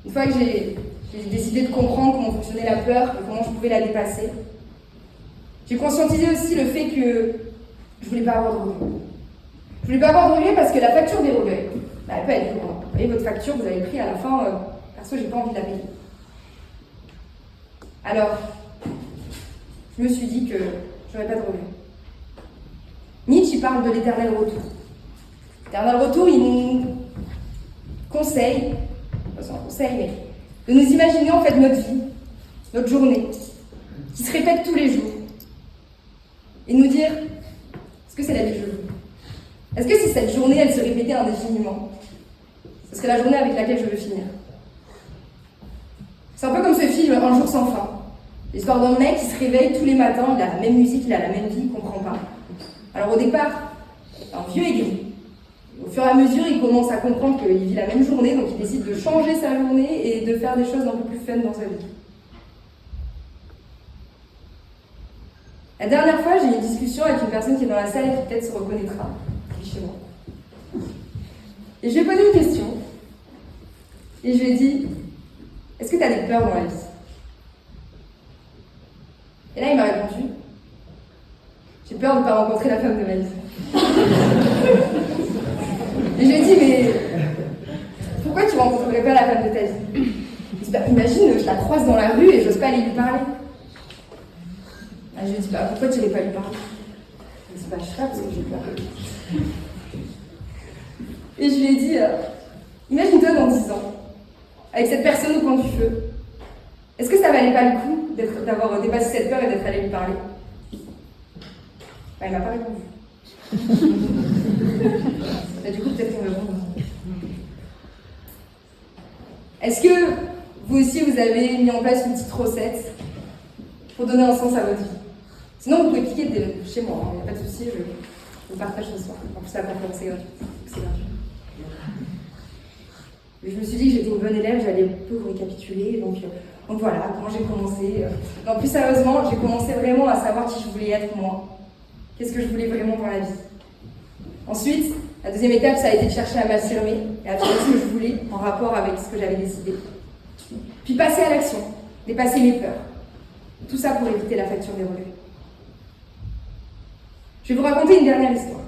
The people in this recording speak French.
Une fois que j'ai décidé de comprendre comment fonctionnait la peur et comment je pouvais la dépasser, j'ai conscientisé aussi le fait que je voulais pas avoir de regrets. Je voulais pas avoir de regrets parce que la facture des regrets, elle peut être lourde. Vous voyez, votre facture, vous avez pris à la fin, perso, j'ai pas envie de la payer. Alors, je me suis dit que j'aurais pas de regrets. Nietzsche parle de l'éternel retour. L'éternel retour, il nous conseille, pas un conseil, mais de nous imaginer en fait notre vie, notre journée, qui se répète tous les jours, et de nous dire, est-ce que c'est la vie que je veux? Est-ce que si cette journée, elle se répétait indéfiniment, ce serait la journée avec laquelle je veux finir? C'est un peu comme ce film Un jour sans fin. L'histoire d'un mec qui se réveille tous les matins, il a la même musique, il a la même vie, il ne comprend pas. Alors au départ, c'est un vieux aigri. Au fur et à mesure, il commence à comprendre qu'il vit la même journée, donc il décide de changer sa journée et de faire des choses un peu plus fun dans sa vie. La dernière fois, j'ai eu une discussion avec une personne qui est dans la salle et qui peut-être se reconnaîtra, qui est chez moi. Et je lui ai posé une question, et je lui ai dit, est-ce que tu as des peurs dans la vie? Et là, il m'a répondu, j'ai peur de ne pas rencontrer la femme de ma vie. Et je lui ai dit, mais pourquoi tu ne rencontrerais pas la femme de ta vie? Il dit, imagine, je la croise dans la rue et je n'ose pas aller lui parler. Je lui ai dit, pourquoi tu n'irais pas lui parler? Il dit, je sais pas, parce que j'ai peur. Et je lui ai dit, imagine-toi dans 10 ans, avec cette personne au coin du feu. Est-ce que ça valait pas le coup d'avoir dépassé cette peur et d'être allé lui parler? Il m'a pas répondu. Du coup, peut-être qu'on me répond. Est-ce que vous aussi, vous avez mis en place une petite recette pour donner un sens à votre vie? Sinon, vous pouvez cliquer chez moi, il n'y a pas de souci, je vous partage ce soir. En plus, la conférence est gratuite. C'est gratuit. Mais je me suis dit que j'étais une bonne élève, j'allais un peu vous récapituler. Donc voilà, comment j'ai commencé. Non, plus sérieusement, j'ai commencé vraiment à savoir qui je voulais être moi. Qu'est-ce que je voulais vraiment dans la vie. Ensuite, la deuxième étape, ça a été de chercher à m'affirmer et à trouver ce que je voulais en rapport avec ce que j'avais décidé. Puis passer à l'action, dépasser mes peurs. Tout ça pour éviter la facture des regrets. Je vais vous raconter une dernière histoire.